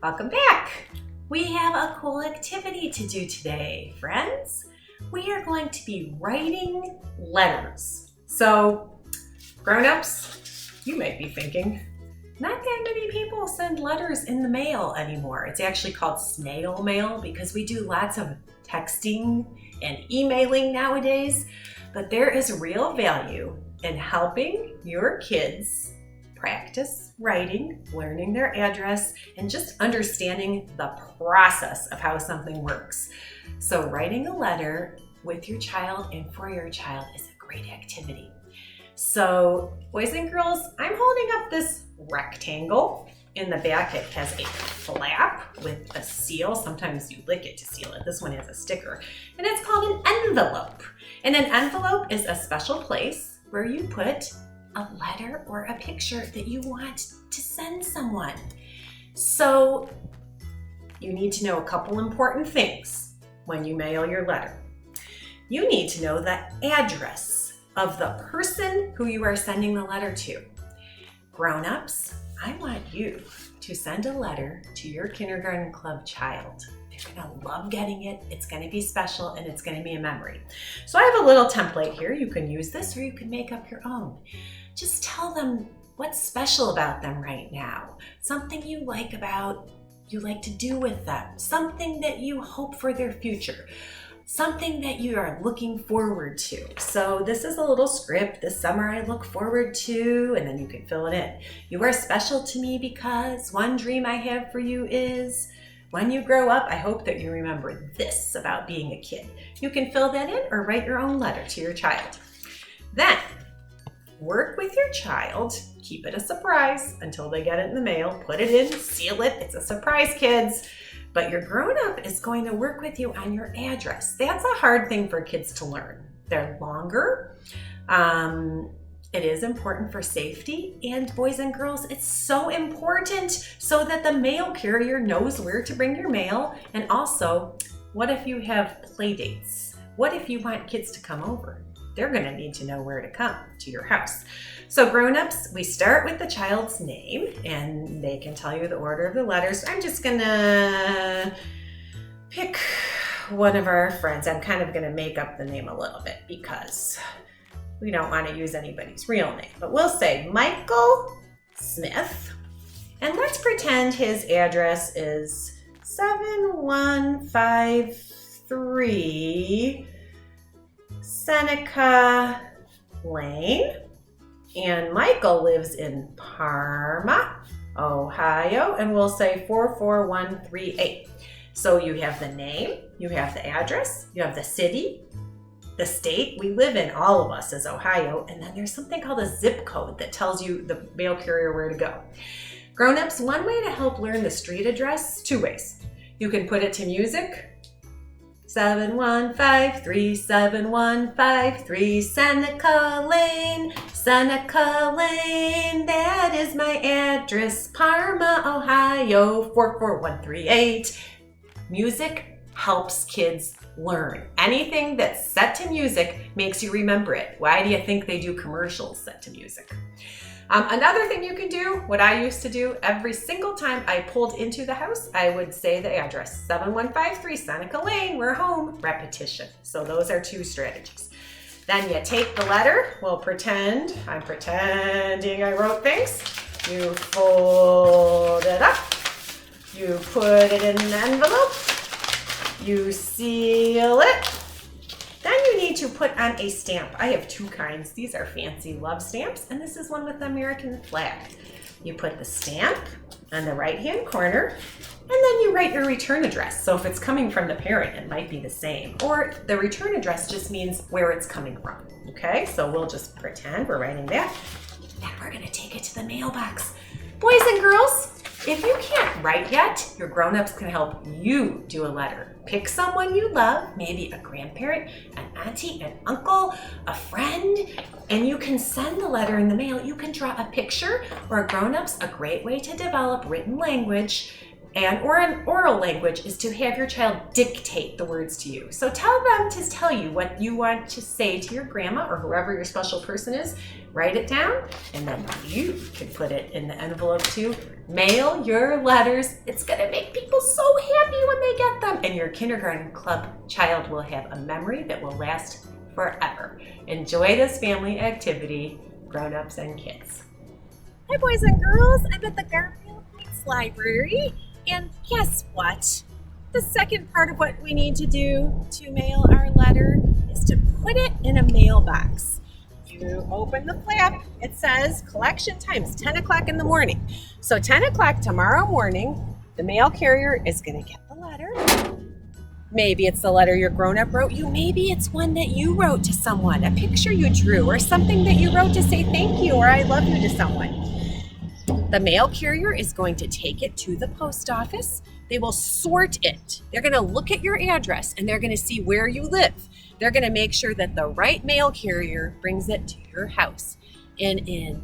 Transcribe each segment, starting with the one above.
Welcome back. We have a cool activity to do today, friends. We are going to be writing letters. So, grown-ups, you might be thinking, not that many people send letters in the mail anymore. It's actually called snail mail because we do lots of texting and emailing nowadays, but there is real value in helping your kids practice writing, learning their address, and just understanding the process of how something works. So writing a letter with your child and for your child is a great activity. So boys and girls, I'm holding up this rectangle. In the back it has a flap with a seal. Sometimes you lick it to seal it. This one has a sticker. And it's called an envelope. And an envelope is a special place where you put a letter or a picture that you want to send someone. So you need to know a couple important things when you mail your letter. You need to know the address of the person who you are sending the letter to. Grown-ups, I want you to send a letter to your kindergarten club child. They're gonna love getting it, it's gonna be special, and it's gonna be a memory. So I have a little template here. You can use this or you can make up your own. Just tell them what's special about them right now. Something you like to do with them. Something that you hope for their future. Something that you are looking forward to. So this is a little script. This summer I look forward to, and then you can fill it in. You are special to me because one dream I have for you is when you grow up, I hope that you remember this about being a kid. You can fill that in or write your own letter to your child. Then work with your child. Keep it a surprise until they get it in the mail. Put it in, seal it. It's a surprise, kids. But your grown-up is going to work with you on your address. That's a hard thing for kids to learn. They're longer. It is important for safety. And boys and girls, it's so important so that the mail carrier knows where to bring your mail. And also, what if you have play dates? What if you want kids to come over? They're going to need to know where to come to your house. So grown-ups, we start with the child's name and they can tell you the order of the letters. I'm just going to pick one of our friends. I'm kind of going to make up the name a little bit because we don't want to use anybody's real name. But we'll say Michael Smith. And let's pretend his address is 7153 Seneca Lane, and Michael lives in Parma, Ohio, and we'll say 44138. So you have the name, you have the address, you have the city, the state we live in, all of us as Ohio, and then there's something called a zip code that tells you the mail carrier where to go. Grown-ups, one way to help learn the street address, two ways. You can put it to music. 7153, 7153, Seneca Lane, Seneca Lane, that is my address, Parma, Ohio, 44138. Music helps kids learn. Anything that's set to music makes you remember it. Why do you think they do commercials set to music? Another thing you can do, what I used to do every single time I pulled into the house, I would say the address, 7153 Seneca Lane, we're home, repetition. So those are two strategies. Then you take the letter, I'm pretending I wrote things. You fold it up, you put it in an envelope, you seal it. Then you need to put on a stamp. I have two kinds. These are fancy love stamps, and this is one with the American flag. You put the stamp on the right-hand corner, and then you write your return address. So if it's coming from the parent, it might be the same. Or the return address just means where it's coming from. Okay, so we'll just pretend we're writing that. Then we're gonna take it to the mailbox. Boys and girls, if you can't write yet, your grown-ups can help you do a letter. Pick someone you love, maybe a grandparent, an auntie, an uncle, a friend, and you can send the letter in the mail. You can draw a picture, or grown-ups, a great way to develop written language or an oral language is to have your child dictate the words to you. So tell them to tell you what you want to say to your grandma or whoever your special person is. Write it down, and then you can put it in the envelope to Mail your letters. It's gonna make people so happy when they get them. And your kindergarten club child will have a memory that will last forever. Enjoy this family activity, grown-ups and kids. Hi boys and girls, I'm at the Garfield Heights Library, and guess what? The second part of what we need to do to mail our letter is to put it in a mailbox. You open the flap, it says collection time is 10 o'clock in the morning. So 10 o'clock tomorrow morning, the mail carrier is gonna get the letter. Maybe it's the letter your grown-up wrote you, maybe it's one that you wrote to someone, a picture you drew, or something that you wrote to say thank you or I love you to someone. The mail carrier is going to take it to the post office. They will sort it. They're going to look at your address and they're going to see where you live. They're going to make sure that the right mail carrier brings it to your house. And in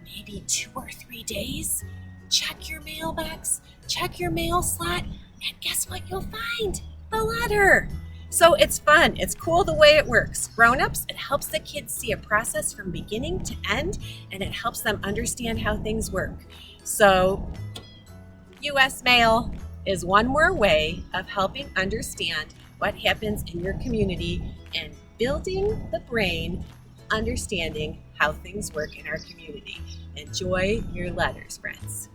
maybe 2 or 3 days, check your mailbox, check your mail slot, and guess what you'll find? The letter. So it's fun. It's cool the way it works. Grown-ups, it helps the kids see a process from beginning to end, and it helps them understand how things work. So U.S. mail is one more way of helping understand what happens in your community and building the brain, understanding how things work in our community. Enjoy your letters, friends.